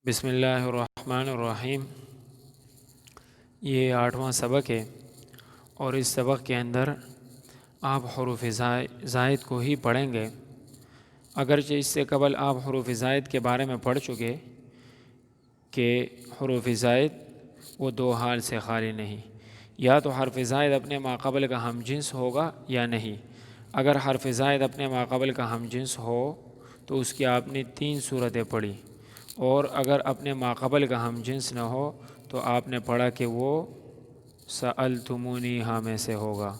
بسم اللہ الرحمن الرحیم۔ یہ 8واں سبق ہے اور اس سبق کے اندر آپ حروف زائد کو ہی پڑھیں گے، اگرچہ اس سے قبل آپ حروف زائد کے بارے میں پڑھ چکے کہ حروف زائد وہ دو حال سے خالی نہیں، یا تو حرف زائد اپنے ماقبل کا ہم جنس ہوگا یا نہیں۔ اگر حرف زائد اپنے ماقبل کا ہم جنس ہو تو اس کی آپ نے 3 صورتیں پڑھی، اور اگر اپنے ماقبل کا ہم جنس نہ ہو تو آپ نے پڑھا کہ وہ سألتمونی ہاں میں سے ہوگا۔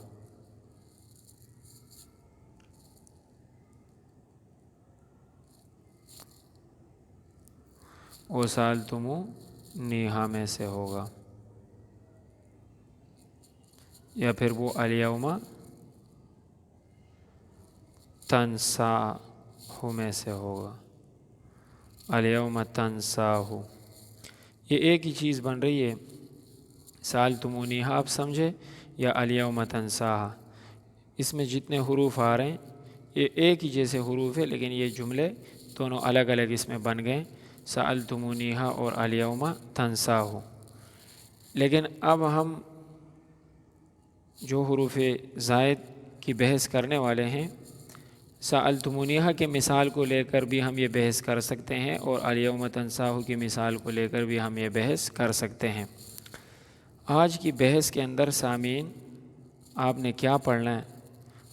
وہ سألتمونی ہاں میں سے ہوگا، یا پھر وہ الیوم تنساہ میں سے ہوگا، الیوم تنساہ۔ یہ ایک ہی چیز بن رہی ہے، سألتمونی آپ سمجھے یا الیوم تنساہ۔ اس میں جتنے حروف آ رہے ہیں یہ ایک ہی جیسے حروف ہے، لیکن یہ جملے دونوں الگ الگ اس میں بن گئے، سألتمونی اور الیوم تنساہ۔ لیکن اب ہم جو حروف زائد کی بحث کرنے والے ہیں، سألتمونی کی مثال کو لے کر بھی ہم یہ بحث کر سکتے ہیں، اور الیوم تنساہ کی مثال کو لے کر بھی ہم یہ بحث کر سکتے ہیں۔ آج کی بحث کے اندر سامعین آپ نے کیا پڑھنا ہے؟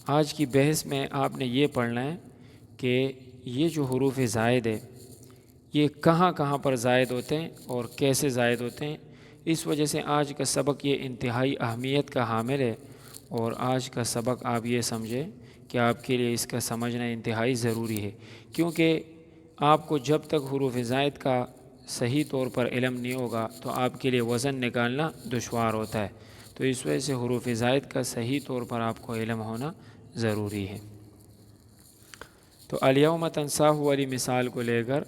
آج کی بحث میں آپ نے یہ پڑھنا ہے کہ یہ جو حروف زائد ہے یہ کہاں کہاں پر زائد ہوتے ہیں اور کیسے زائد ہوتے ہیں۔ اس وجہ سے آج کا سبق یہ انتہائی اہمیت کا حامل ہے، اور آج کا سبق آپ یہ سمجھیں کہ آپ کے لیے اس کا سمجھنا انتہائی ضروری ہے، کیونکہ آپ کو جب تک حروف زائد کا صحیح طور پر علم نہیں ہوگا تو آپ کے لیے وزن نکالنا دشوار ہوتا ہے۔ تو اس وجہ سے حروف زائد کا صحیح طور پر آپ کو علم ہونا ضروری ہے۔ تو الیوم تنساہ والی مثال کو لے کر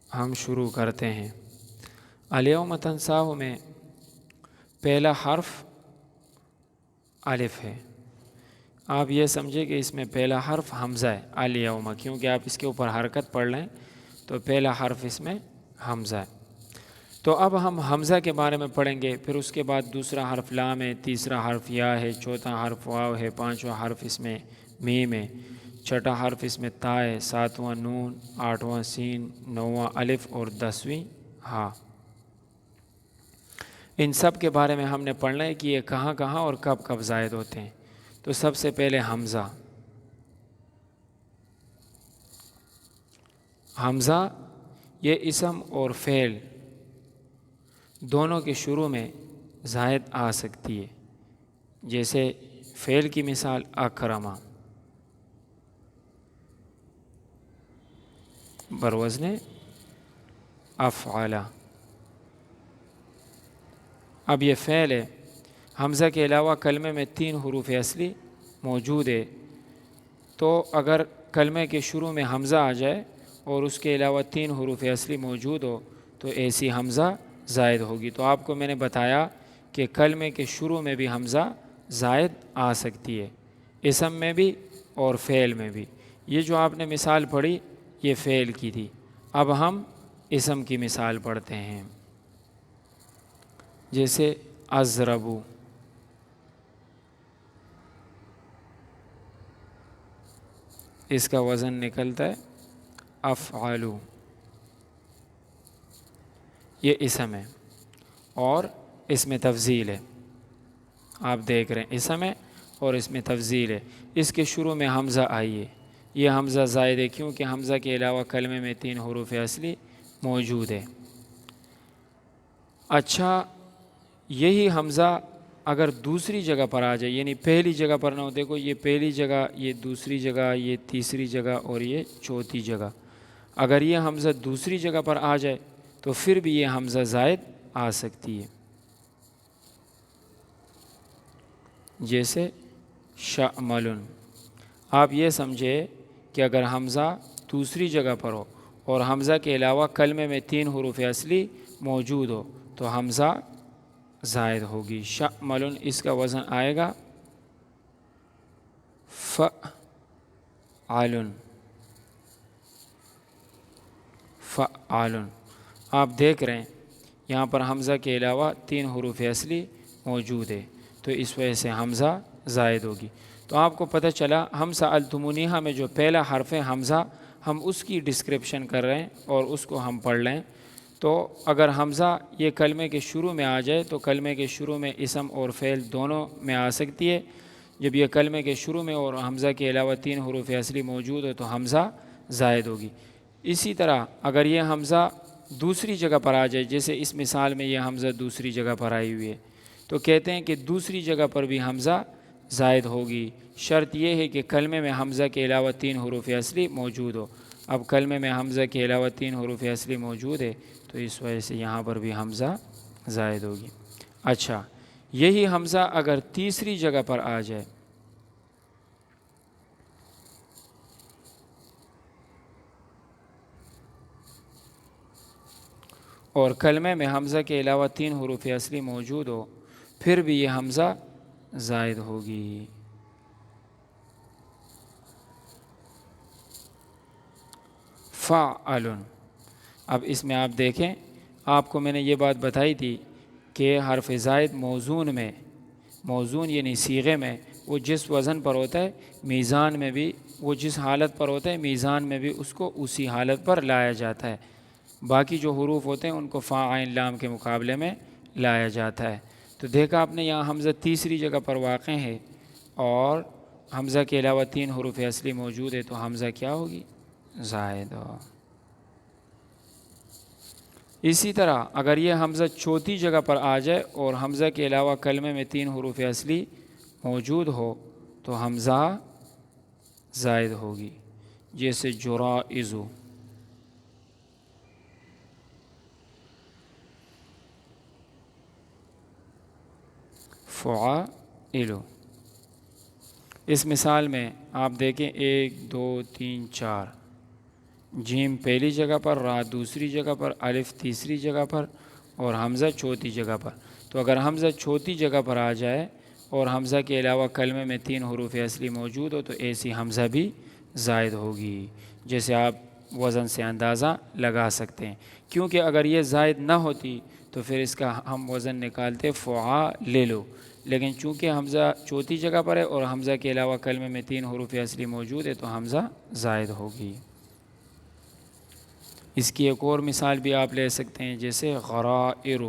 ہم شروع کرتے ہیں۔ الیوم تنساہ میں پہلا حرف الف ہے۔ آپ یہ سمجھے کہ اس میں پہلا حرف حمزہ ہے، الیوم، کیونکہ آپ اس کے اوپر حرکت پڑھ لیں تو پہلا حرف اس میں حمزہ ہے۔ تو اب ہم حمزہ کے بارے میں پڑھیں گے، پھر اس کے بعد دوسرا حرف لام ہے، تیسرا حرف یا ہے، چوتھا حرف واو ہے، پانچواں حرف اس میں میم ہے، چھٹا حرف اس میں تا ہے، ساتواں نون، آٹھواں سین، نواں الف اور 10ویں ہاء۔ ان سب کے بارے میں ہم نے پڑھنا ہے کہ یہ کہاں کہاں اور کب کب زائد ہوتے ہیں۔ تو سب سے پہلے حمزہ۔ حمزہ یہ اسم اور فعل دونوں کے شروع میں زائد آ سکتی ہے، جیسے فعل کی مثال اکرما بروزن افعل۔ اب یہ فعل ہے، حمزہ کے علاوہ کلمے میں 3 حروف اصلی موجود ہے، تو اگر کلمے کے شروع میں حمزہ آ جائے اور اس کے علاوہ 3 حروف اصلی موجود ہو تو ایسی حمزہ زائد ہوگی۔ تو آپ کو میں نے بتایا کہ کلمے کے شروع میں بھی حمزہ زائد آ سکتی ہے، اسم میں بھی اور فعل میں بھی۔ یہ جو آپ نے مثال پڑھی یہ فعل کی تھی، اب ہم اسم کی مثال پڑھتے ہیں، جیسے اضربو۔ اس کا وزن نکلتا ہے افعلو، یہ اسم ہے اور اس میں تفضیل ہے۔ آپ دیکھ رہے ہیں اسم ہے اور اس میں تفضیل ہے، اس کے شروع میں حمزہ آئی ہے، یہ حمزہ زائد ہے کیونکہ حمزہ کے علاوہ کلمے میں 3 حروف اصلی موجود ہے۔ اچھا، یہی حمزہ اگر دوسری جگہ پر آ جائے، یعنی پہلی جگہ پر نہ ہو، دیکھو یہ پہلی جگہ، یہ دوسری جگہ، یہ تیسری جگہ اور یہ چوتھی جگہ، اگر یہ حمزہ دوسری جگہ پر آ جائے تو پھر بھی یہ حمزہ زائد آ سکتی ہے، جیسے شأمل۔ آپ یہ سمجھے کہ اگر حمزہ دوسری جگہ پر ہو اور حمزہ کے علاوہ کلمے میں 3 حروف اصلی موجود ہو تو حمزہ زائد ہوگی۔ شأمل اس کا وزن آئے گا فعل، فعل۔ آپ دیکھ رہے ہیں یہاں پر حمزہ کے علاوہ 3 حروف اصلی موجود ہے تو اس وجہ سے حمزہ زائد ہوگی۔ تو آپ کو پتہ چلا ہم سألتمونیہا میں جو پہلا حرف ہے حمزہ، ہم اس کی ڈسکرپشن کر رہے ہیں اور اس کو ہم پڑھ لیں۔ تو اگر حمزہ یہ کلمے کے شروع میں آ جائے تو کلمے کے شروع میں اسم اور فعل دونوں میں آ سکتی ہے۔ جب یہ کلمے کے شروع میں اور حمزہ کے علاوہ 3 حروف اصلی موجود ہو تو حمزہ زائد ہوگی۔ اسی طرح اگر یہ حمزہ دوسری جگہ پر آ جائے، جیسے اس مثال میں یہ حمزہ دوسری جگہ پر آئی ہوئی ہے، تو کہتے ہیں کہ دوسری جگہ پر بھی حمزہ زائد ہوگی۔ شرط یہ ہے کہ کلمے میں حمزہ کے علاوہ 3 حروف اصلی موجود ہو۔ اب کلمے میں حمزہ کے علاوہ 3 حروف اصلی موجود ہے تو اس وجہ سے یہاں پر بھی حمزہ زائد ہوگی۔ اچھا، یہی حمزہ اگر تیسری جگہ پر آ جائے اور کلمے میں حمزہ کے علاوہ 3 حروف اصلی موجود ہو پھر بھی یہ حمزہ زائد ہوگی۔ فعل، اب اس میں آپ دیکھیں، آپ کو میں نے یہ بات بتائی تھی کہ حرف زائد موزون میں، موزون یعنی صیغے میں، وہ جس وزن پر ہوتا ہے میزان میں بھی، وہ جس حالت پر ہوتا ہے میزان میں بھی اس کو اسی حالت پر لایا جاتا ہے۔ باقی جو حروف ہوتے ہیں ان کو فا عین لام کے مقابلے میں لایا جاتا ہے۔ تو دیکھا آپ نے یہاں حمزہ تیسری جگہ پر واقع ہے اور حمزہ کے علاوہ 3 حروف اصلی موجود ہے تو حمزہ کیا ہوگی؟ زائد ہو۔ اسی طرح اگر یہ حمزہ چوتھی جگہ پر آ جائے اور حمزہ کے علاوہ کلمے میں 3 حروف اصلی موجود ہو تو حمزہ زائد ہوگی، جیسے جرائز، فعائل۔ اس مثال میں آپ دیکھیں 1 2 3 4، جیم پہلی جگہ پر، را دوسری جگہ پر، الف تیسری جگہ پر اور حمزہ چوتھی جگہ پر۔ تو اگر حمزہ چوتھی جگہ پر آ جائے اور حمزہ کے علاوہ کلمے میں 3 حروف اصلی موجود ہو تو ایسی حمزہ بھی زائد ہوگی، جیسے آپ وزن سے اندازہ لگا سکتے ہیں۔ کیونکہ اگر یہ زائد نہ ہوتی تو پھر اس کا ہم وزن نکالتے فعالل، لیکن چونکہ حمزہ چوتھی جگہ پر ہے اور حمزہ کے علاوہ کلمے میں 3 حروف اصلی موجود ہے تو حمزہ زائد ہوگی۔ اس کی ایک اور مثال بھی آپ لے سکتے ہیں، جیسے غرائر،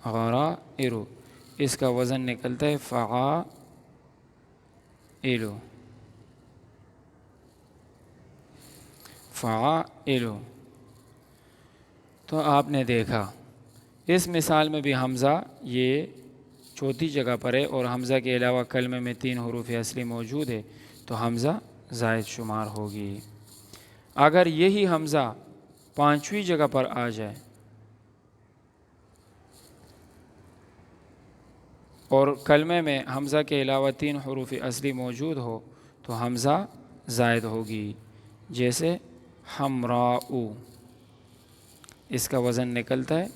غرائر، اس کا وزن نکلتا ہے فعائل، فعائل۔ تو آپ نے دیکھا اس مثال میں بھی حمزہ یہ چوتھی جگہ پر ہے اور حمزہ کے علاوہ کلمے میں 3 حروف اصلی موجود ہے تو حمزہ زائد شمار ہوگی۔ اگر یہی حمزہ 5ویں جگہ پر آ جائے اور کلمے میں حمزہ کے علاوہ 3 حروف اصلی موجود ہو تو حمزہ زائد ہوگی، جیسے حمراء، اس کا وزن نکلتا ہے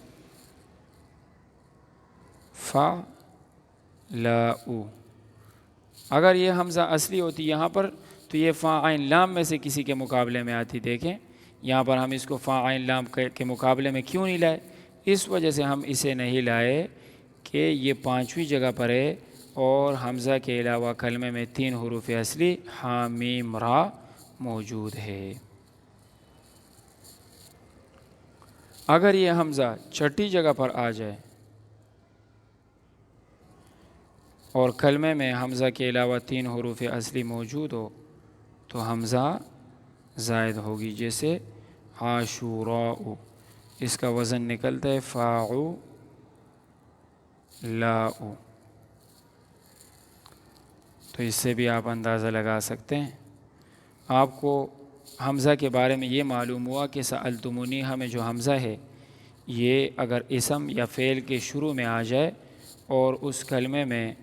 فعلاء۔ اگر یہ حمزہ اصلی ہوتی یہاں پر تو یہ فا عین لام میں سے کسی کے مقابلے میں آتی۔ دیکھیں یہاں پر ہم اس کو فا عین لام کے مقابلے میں کیوں نہیں لائے؟ اس وجہ سے ہم اسے نہیں لائے کہ یہ 5ویں جگہ پر ہے اور حمزہ کے علاوہ کلمے میں 3 حروف اصلی حا میم را موجود ہے۔ اگر یہ حمزہ 6ٹھی جگہ پر آ جائے اور کلمے میں حمزہ کے علاوہ 3 حروف اصلی موجود ہو تو حمزہ زائد ہوگی، جیسے عاشوراء، اس کا وزن نکلتا ہے فاعلاء۔ تو اس سے بھی آپ اندازہ لگا سکتے ہیں۔ آپ کو حمزہ کے بارے میں یہ معلوم ہوا کہ سألتمونیہا میں جو حمزہ ہے یہ اگر اسم یا فعل کے شروع میں آ جائے اور اس کلمے میں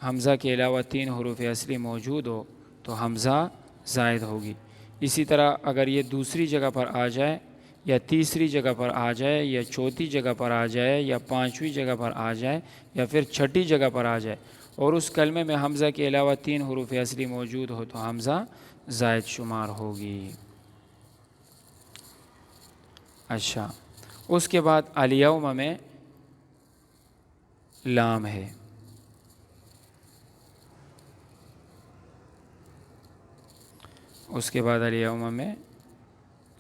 حمزہ کے علاوہ 3 حروف اصلی موجود ہو تو حمزہ زائد ہوگی۔ اسی طرح اگر یہ دوسری جگہ پر آ جائے یا تیسری جگہ پر آ جائے یا چوتھی جگہ پر آ جائے یا پانچویں جگہ پر آ جائے یا پھر چھٹی جگہ پر آ جائے اور اس کلمے میں حمزہ کے علاوہ 3 حروف اصلی موجود ہو تو حمزہ زائد شمار ہوگی۔ اچھا، اس کے بعد الیوم میں لام ہے۔ اس کے بعد الیوم میں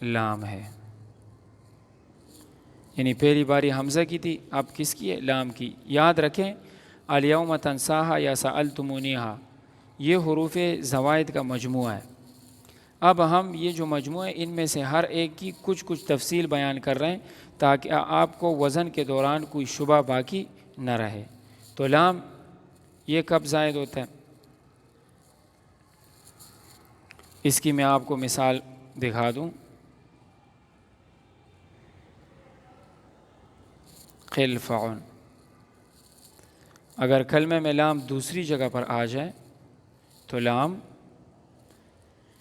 لام ہے، یعنی پہلی باری حمزہ کی تھی، اب کس کی ہے؟ لام کی۔ یاد رکھیں الیوم تنساہا یا سألتمونیہا یہ حروف زوائد کا مجموعہ ہے۔ اب ہم یہ جو مجموعہ ہے ان میں سے ہر ایک کی کچھ تفصیل بیان کر رہے ہیں تاکہ آپ کو وزن کے دوران کوئی شبہ باقی نہ رہے۔ تو لام یہ کب زائد ہوتا ہے؟ اس کی میں آپ کو مثال دکھا دوں۔ خلفعن، اگر کلمے میں لام دوسری جگہ پر آ جائے تو لام،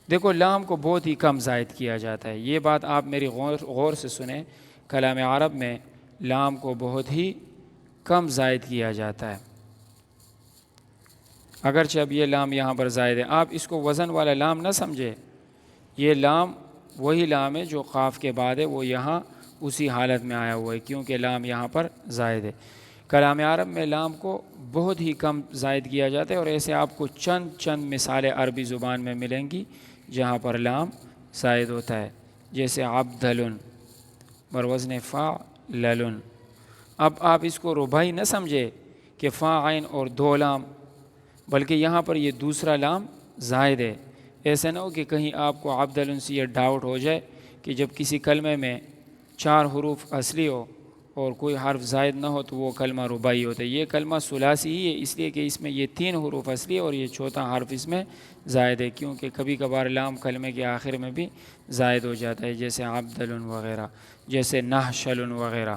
دیکھو لام کو بہت ہی کم زائد کیا جاتا ہے، یہ بات آپ میری غور سے سنیں، کلام عرب میں لام کو بہت ہی کم زائد کیا جاتا ہے، اگرچہ اب یہ لام یہاں پر زائد ہے، آپ اس کو وزن والا لام نہ سمجھے، یہ لام وہی لام ہے جو قاف کے بعد ہے، وہ یہاں اسی حالت میں آیا ہوا ہے کیونکہ لام یہاں پر زائد ہے۔ کلام عرب میں لام کو بہت ہی کم زائد کیا جاتا ہے اور ایسے آپ کو چند مثالیں عربی زبان میں ملیں گی جہاں پر لام زائد ہوتا ہے، جیسے عبدلن بروزن فعللن۔ اب آپ اس کو رباعی نہ سمجھے کہ فا عین اور 2 لام، بلکہ یہاں پر یہ دوسرا لام زائد ہے۔ ایسا نہ ہو کہ کہیں آپ کو عبدلن سے یہ ڈاؤٹ ہو جائے کہ جب کسی کلمے میں 4 حروف اصلی ہو اور کوئی حرف زائد نہ ہو تو وہ کلمہ رباعی ہوتا ہے۔ یہ کلمہ ثلاثی ہی ہے اس لیے کہ اس میں یہ 3 حروف اصلی ہے اور یہ چوتھا حرف اس میں زائد ہے، کیونکہ کبھی کبھار لام کلمے کے آخر میں بھی زائد ہو جاتا ہے، جیسے عبدلن وغیرہ، جیسے نحشلن وغیرہ۔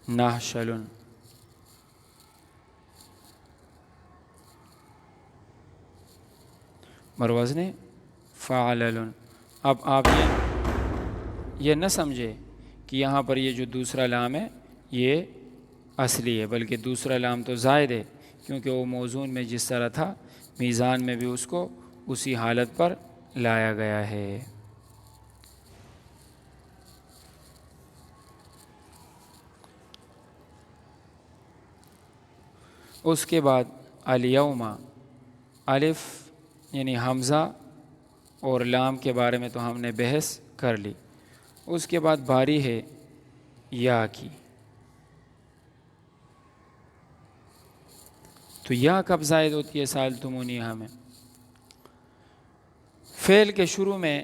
نحشلن، بروزن فعللن۔ اب آپ یہ نہ سمجھے کہ یہاں پر یہ جو دوسرا لام ہے یہ اصلی ہے، بلکہ دوسرا لام تو زائد ہے کیونکہ وہ موزون میں جس طرح تھا میزان میں بھی اس کو اسی حالت پر لایا گیا ہے۔ اس کے بعد الیوم، الف یعنی حمزہ اور لام کے بارے میں تو ہم نے بحث کر لی۔ اس کے بعد باری ہے یا کی۔ تو یا کب زائد ہوتی ہے سألتمونیہا میں؟ فعل کے شروع میں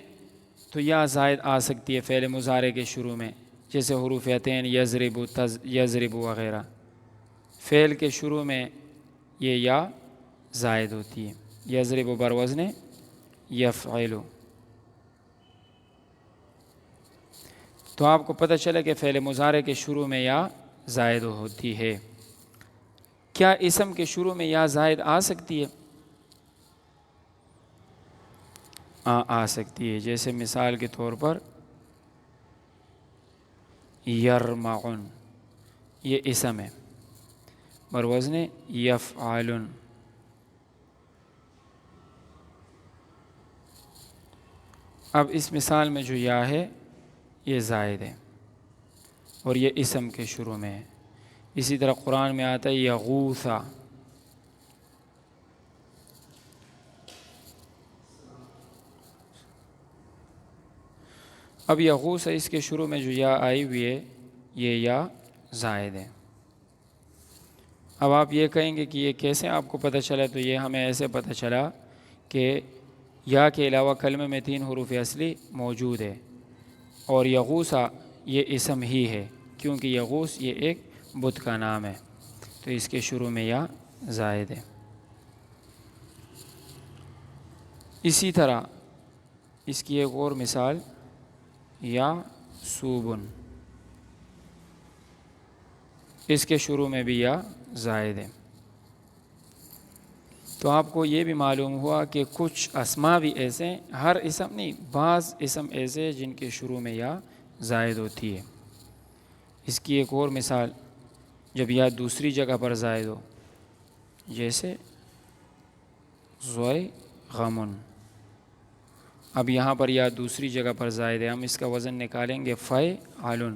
تو یا زائد آ سکتی ہے، فعل مضارع کے شروع میں، جیسے حروف یتین یضرب یضرب وغیرہ، فعل کے شروع میں یہ یا زائد ہوتی ہے۔ یضرب بروزن یفعل، تو آپ کو پتہ چلے کہ فعل مضارع کے شروع میں یا زائد ہوتی ہے۔ کیا اسم کے شروع میں یا زائد آ سکتی ہے؟ آ سکتی ہے، جیسے مثال کے طور پر یرمعن، یہ اسم ہے، بروزن یفعلن۔ اب اس مثال میں جو یا ہے یہ زائد ہے اور یہ اسم کے شروع میں ہے۔ اسی طرح قرآن میں آتا ہے یغوثا، اب یغوث اس کے شروع میں جو یا آئی ہوئی ہے یہ یا زائد ہے۔ اب آپ یہ کہیں گے کہ یہ کیسے آپ کو پتہ چلا؟ تو یہ ہمیں ایسے پتہ چلا کہ یا کے علاوہ کلمے میں 3 حروف اصلی موجود ہے اور یغوثا یہ اسم ہی ہے کیونکہ یغوث یہ ایک بت کا نام ہے، تو اس کے شروع میں یا زائد ہے۔ اسی طرح اس کی ایک اور مثال یا سوبن، اس کے شروع میں بھی یا زائد ہے۔ تو آپ کو یہ بھی معلوم ہوا کہ کچھ اسما بھی ایسے ہیں، ہر اسم نہیں، بعض اسم ایسے ہیں جن کے شروع میں یا زائد ہوتی ہے۔ اس کی ایک اور مثال، جب یا دوسری جگہ پر زائد ہو، جیسے زوئے غمن، اب یہاں پر یا دوسری جگہ پر زائد ہے، ہم اس کا وزن نکالیں گے فعلن،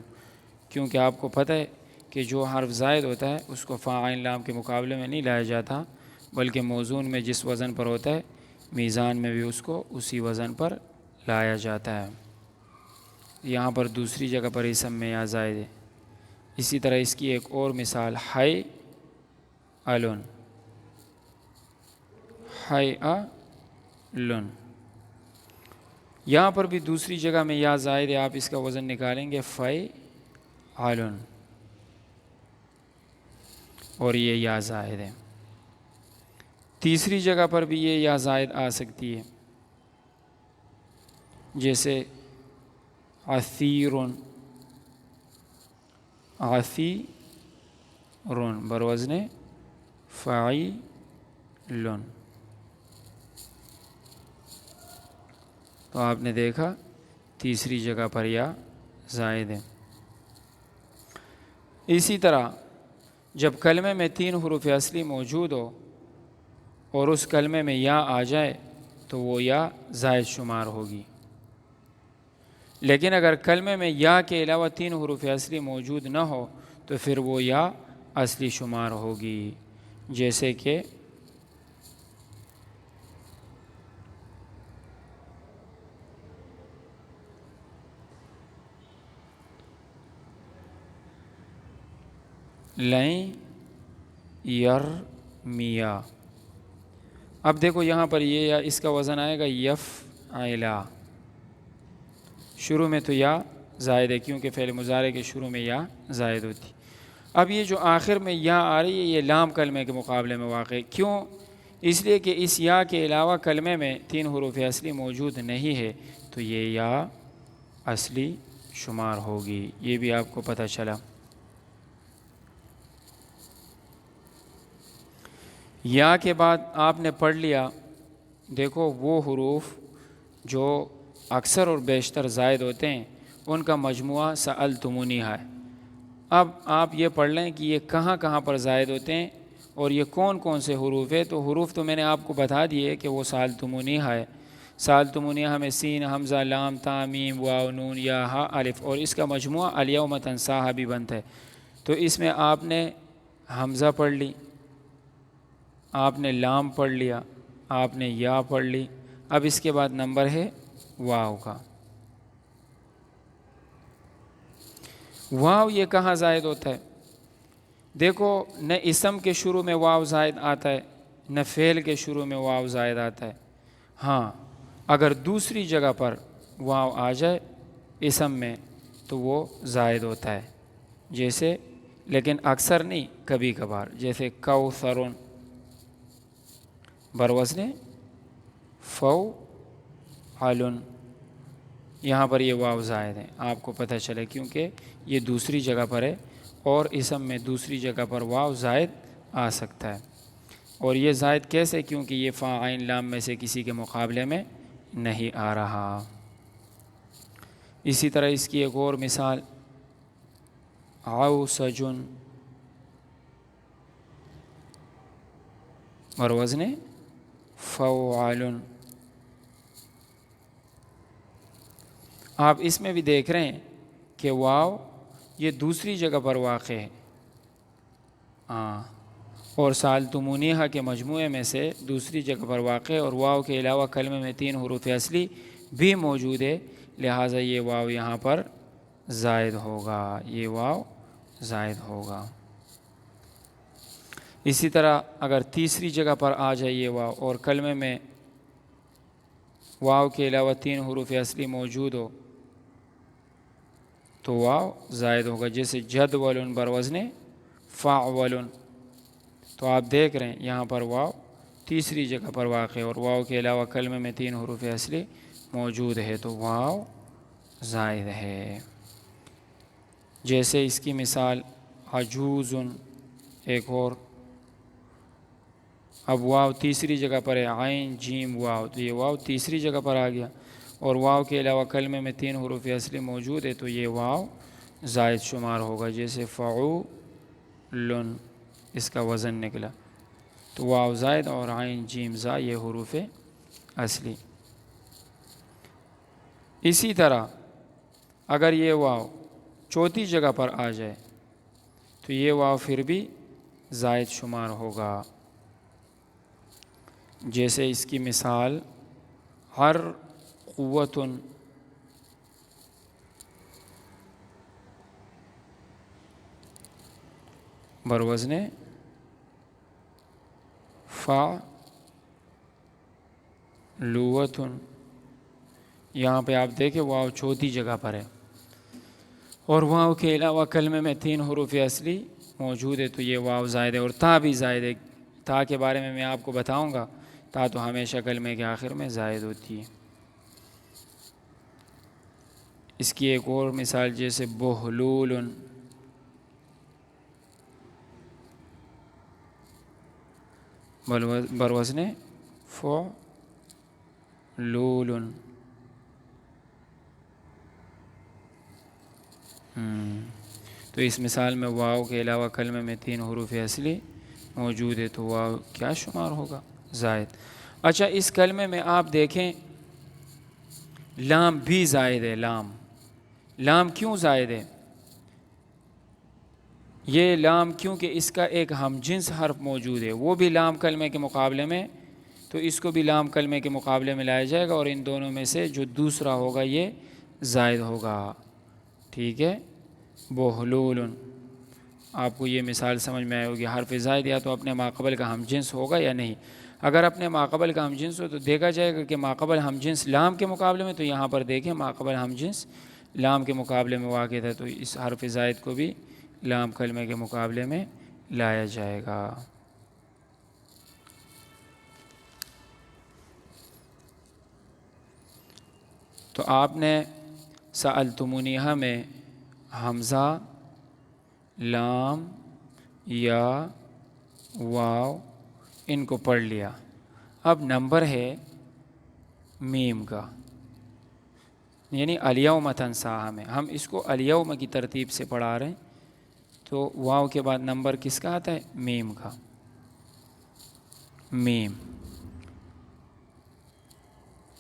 کیونکہ آپ کو پتہ ہے کہ جو حرف زائد ہوتا ہے اس کو فاعل لام کے مقابلے میں نہیں لایا جاتا، بلکہ موزون میں جس وزن پر ہوتا ہے میزان میں بھی اس کو اسی وزن پر لایا جاتا ہے۔ یہاں پر دوسری جگہ پر اسم میں یا زائد ہے۔ اسی طرح اس کی ایک اور مثال حیعلن، حیعلن، یہاں پر بھی دوسری جگہ میں یا زائد ہے، آپ اس کا وزن نکالیں گے فعلن، اور یہ یا زائد ہے۔ تیسری جگہ پر بھی یہ یا زائد آ سکتی ہے، جیسے عثیرن، عثیرن بروزن فعیلن، تو آپ نے دیکھا تیسری جگہ پر یا زائد ہے۔ اسی طرح جب کلمے میں 3 حروف اصلی موجود ہو اور اس کلمے میں یا آ جائے تو وہ یا زائد شمار ہوگی، لیکن اگر کلمے میں یا کے علاوہ 3 حروف اصلی موجود نہ ہو تو پھر وہ یا اصلی شمار ہوگی، جیسے کہ لن یرمیا۔ اب دیکھو یہاں پر یہ یا اس کا وزن آئے گا یفعلا، شروع میں تو یا زائد ہے کیونکہ فعل مضارع کے شروع میں یا زائد ہوتی۔ اب یہ جو آخر میں یا آ رہی ہے یہ لام کلمے کے مقابلے میں واقع ہے، کیوں؟ اس لیے کہ اس یا کے علاوہ کلمے میں 3 حروف اصلی موجود نہیں ہے، تو یہ یا اصلی شمار ہوگی، یہ بھی آپ کو پتہ چلا۔ یا کے بعد آپ نے پڑھ لیا، دیکھو وہ حروف جو اکثر اور بیشتر زائد ہوتے ہیں ان کا مجموعہ سألتمونی ہے۔ اب آپ یہ پڑھ لیں کہ یہ کہاں کہاں پر زائد ہوتے ہیں اور یہ کون کون سے حروف ہیں، تو حروف تو میں نے آپ کو بتا دیے کہ وہ سألتمونی ہے۔ سألتمونی ہمیں سین، حمزہ، لام، تا، میم، واو، نون، یا، ہا، الف، اور اس کا مجموعہ الیوم تنساھا بھی بنتا ہے۔ تو اس میں آپ نے حمزہ پڑھ لی، آپ نے لام پڑھ لیا، آپ نے یا پڑھ لی، اب اس کے بعد نمبر ہے واو کا۔ واو یہ کہاں زائد ہوتا ہے؟ دیکھو نہ اسم کے شروع میں واو زائد آتا ہے نہ فعل کے شروع میں واو زائد آتا ہے، ہاں اگر دوسری جگہ پر واو آ جائے اسم میں تو وہ زائد ہوتا ہے، جیسے، لیکن اکثر نہیں، کبھی کبھار، جیسے کوثرن بروزن فعلن، یہاں پر یہ واو زائد ہے، آپ کو پتہ چلے کیونکہ یہ دوسری جگہ پر ہے اور اسم میں دوسری جگہ پر واو زائد آ سکتا ہے، اور یہ زائد کیسے؟ کیونکہ یہ فا عین لام میں سے کسی کے مقابلے میں نہیں آ رہا۔ اسی طرح اس کی ایک اور مثال عوسجن بروزن فعلن، آپ اس میں بھی دیکھ رہے ہیں کہ واو یہ دوسری جگہ پر واقع ہے، اور سألتمونیھا کے مجموعے میں سے دوسری جگہ پر واقع ہے، اور واو کے علاوہ کلمے میں 3 حروف اصلی بھی موجود ہے، لہٰذا یہ واو یہاں پر زائد ہوگا، یہ واو زائد ہوگا۔ اسی طرح اگر تیسری جگہ پر آ جائے یہ واو اور کلمے میں واو کے علاوہ 3 حروف اصلی موجود ہو تو واو زائد ہوگا، جیسے جدول بروزن فاعل، تو آپ دیکھ رہے ہیں یہاں پر واو تیسری جگہ پر واقع ہے اور واو کے علاوہ کلمے میں 3 حروف اصلی موجود ہے تو واو زائد ہے۔ جیسے اس کی مثال عجوز، ایک اور اب واو تیسری جگہ پر ہے، عین جیم واو، تو یہ واو تیسری جگہ پر آ گیا، اور واو کے علاوہ کلمے میں 3 حروف اصلی موجود ہے تو یہ واو زائد شمار ہوگا، جیسے فعولن اس کا وزن نکلا، تو واو زائد اور عین جیم زا یہ حروف اصلی۔ اسی طرح اگر یہ واو چوتھی جگہ پر آ جائے تو یہ واو پھر بھی زائد شمار ہوگا، جیسے اس کی مثال ہر قوتن، بروزن فعلوتن، یہاں پہ آپ دیکھیں واو چوتھی جگہ پر ہے، اور واو کے علاوہ کلمے میں 3 حروف اصلی موجود ہے تو یہ واو زائد ہے، اور تا بھی زائد ہے۔ تا کے بارے میں آپ کو بتاؤں گا، تا تو ہمیشہ کلمے کے آخر میں زائد ہوتی ہے۔ اس کی ایک اور مثال جیسے بہلول، بروزن فعلول، تو اس مثال میں واو کے علاوہ کلمے میں 3 حروف اصلی موجود ہے تو واو کیا شمار ہوگا؟ زائد۔ اچھا اس کلمے میں آپ دیکھیں لام بھی زائد ہے، لام کیوں زائد ہے؟ یہ لام کیونکہ اس کا ایک ہم جنس حرف موجود ہے، وہ بھی لام کلمے کے مقابلے میں، تو اس کو بھی لام کلمے کے مقابلے میں لایا جائے گا، اور ان دونوں میں سے جو دوسرا ہوگا یہ زائد ہوگا، ٹھیک ہے۔ بہلول، آپ کو یہ مثال سمجھ میں آئے ہوگی، حرف زائد یا تو اپنے ماقبل کا ہم جنس ہوگا یا نہیں۔ اگر اپنے ماقبل کا ہم جنس ہو تو دیکھا جائے گا کہ ماقبل ہم جنس لام کے مقابلے میں، تو یہاں پر دیکھیں ماقبل ہم جنس لام کے مقابلے میں واقع ہے، تو اس حرف زائد کو بھی لام کلمے کے مقابلے میں لایا جائے گا۔ تو آپ نے سألتمونیہا میں حمزہ، لام، یا، واو ان کو پڑھ لیا، اب نمبر ہے میم کا، یعنی الیوم تنساہا میں ہم اس کو الیوم کی ترتیب سے پڑھا رہے ہیں، تو واو کے بعد نمبر کس کا آتا ہے؟ میم کا، میم۔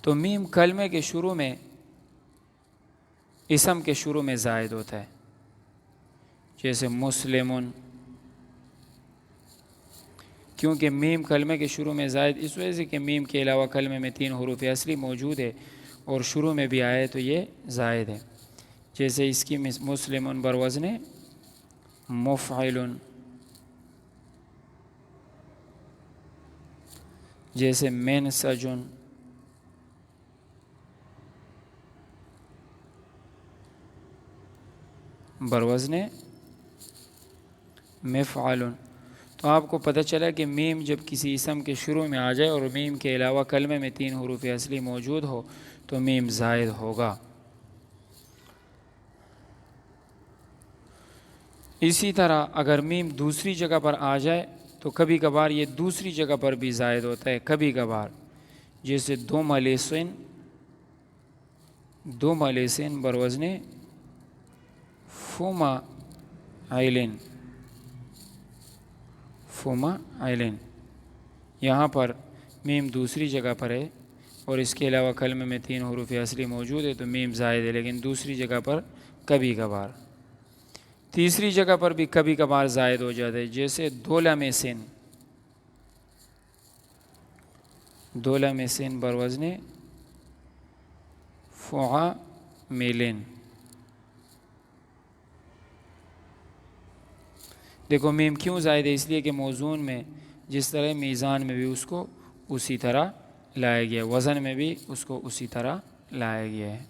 تو میم کلمے کے شروع میں، اسم کے شروع میں زائد ہوتا ہے، جیسے مسلمن، کیونکہ میم کلمے کے شروع میں زائد اس وجہ سے کہ میم کے علاوہ کلمے میں 3 حروف اصلی موجود ہے اور شروع میں بھی آئے تو یہ زائد ہے، جیسے اس کی مسلمن بروزن مفعل، جیسے منسجن، بروزن مفعل۔ تو آپ کو پتہ چلا کہ میم جب کسی اسم کے شروع میں آ جائے اور میم کے علاوہ کلمے میں 3 حروف اصلی موجود ہو تو میم زائد ہوگا۔ اسی طرح اگر میم دوسری جگہ پر آ جائے تو کبھی کبھار یہ دوسری جگہ پر بھی زائد ہوتا ہے، کبھی کبھار، جیسے دوملیسن بروزن فمعلن، یہاں پر میم دوسری جگہ پر ہے اور اس کے علاوہ کلمے میں 3 حروف اصلی موجود ہے تو میم زائد ہے، لیکن دوسری جگہ پر کبھی کبھار، تیسری جگہ پر بھی کبھی کبھار زائد ہو جاتا ہے، جیسے دولمسن بروزن فعاملن۔ دیکھو میم کیوں زائد ہے؟ اس لیے کہ موزون میں جس طرح میزان میں بھی اس کو اسی طرح لایا گیا ہے، وزن میں بھی اس کو اسی طرح لایا گیا ہے۔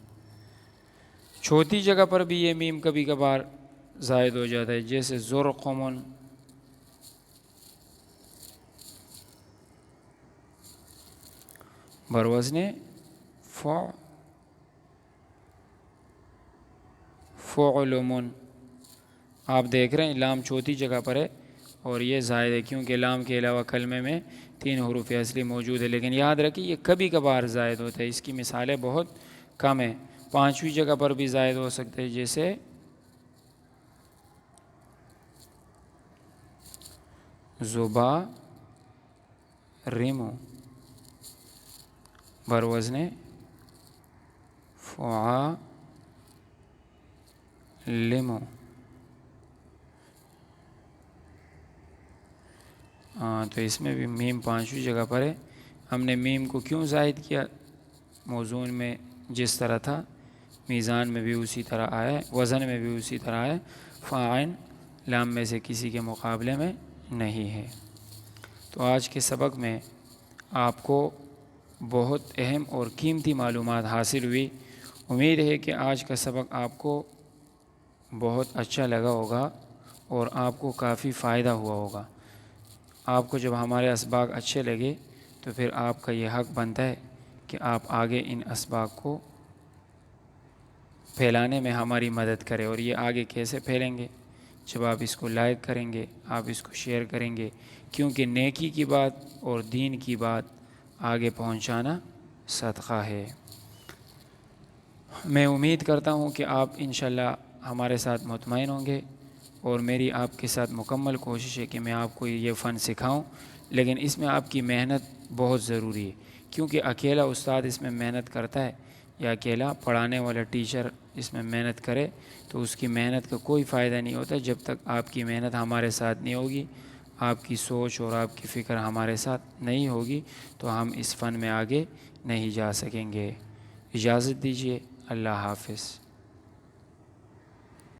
چوتھی جگہ پر بھی یہ میم کبھی کبھار زائد ہو جاتا ہے، جیسے زرقمن، بروزن فعلمن۔ آپ دیکھ رہے ہیں لام چوتھی جگہ پر ہے اور یہ زائد ہے کیونکہ لام کے علاوہ کلمے میں 3 حروف اصلی موجود ہے، لیکن یاد رکھیے یہ کبھی کبھار زائد ہوتا ہے، اس کی مثالیں بہت کم ہیں۔ 5ویں جگہ پر بھی زائد ہو سکتے ہیں، جیسے زبا رمو بروزن فعالمو۔ تو اس میں بھی میم 5ویں جگہ پر ہے۔ ہم نے میم کو کیوں زائد کیا؟ موزون میں جس طرح تھا میزان میں بھی اسی طرح آیا ہے، وزن میں بھی اسی طرح ہے، فاعل لام میں سے کسی کے مقابلے میں نہیں ہے۔ تو آج کے سبق میں آپ کو بہت اہم اور قیمتی معلومات حاصل ہوئی۔ امید ہے کہ آج کا سبق آپ کو بہت اچھا لگا ہوگا اور آپ کو کافی فائدہ ہوا ہوگا۔ آپ کو جب ہمارے اسباق اچھے لگے تو پھر آپ کا یہ حق بنتا ہے کہ آپ آگے ان اسباق کو پھیلانے میں ہماری مدد کریں۔ اور یہ آگے کیسے پھیلیں گے؟ جب آپ اس کو لائک کریں گے، آپ اس کو شیئر کریں گے، کیونکہ نیکی کی بات اور دین کی بات آگے پہنچانا صدقہ ہے۔ میں امید کرتا ہوں کہ آپ انشاءاللہ ہمارے ساتھ مطمئن ہوں گے، اور میری آپ کے ساتھ مکمل کوشش ہے کہ میں آپ کو یہ فن سکھاؤں، لیکن اس میں آپ کی محنت بہت ضروری ہے، کیونکہ اکیلا استاد اس میں محنت کرتا ہے یا اکیلا پڑھانے والا ٹیچر اس میں محنت کرے تو اس کی محنت کا کوئی فائدہ نہیں ہوتا جب تک آپ کی محنت ہمارے ساتھ نہیں ہوگی، آپ کی سوچ اور آپ کی فکر ہمارے ساتھ نہیں ہوگی تو ہم اس فن میں آگے نہیں جا سکیں گے۔ اجازت دیجیے، اللہ حافظ۔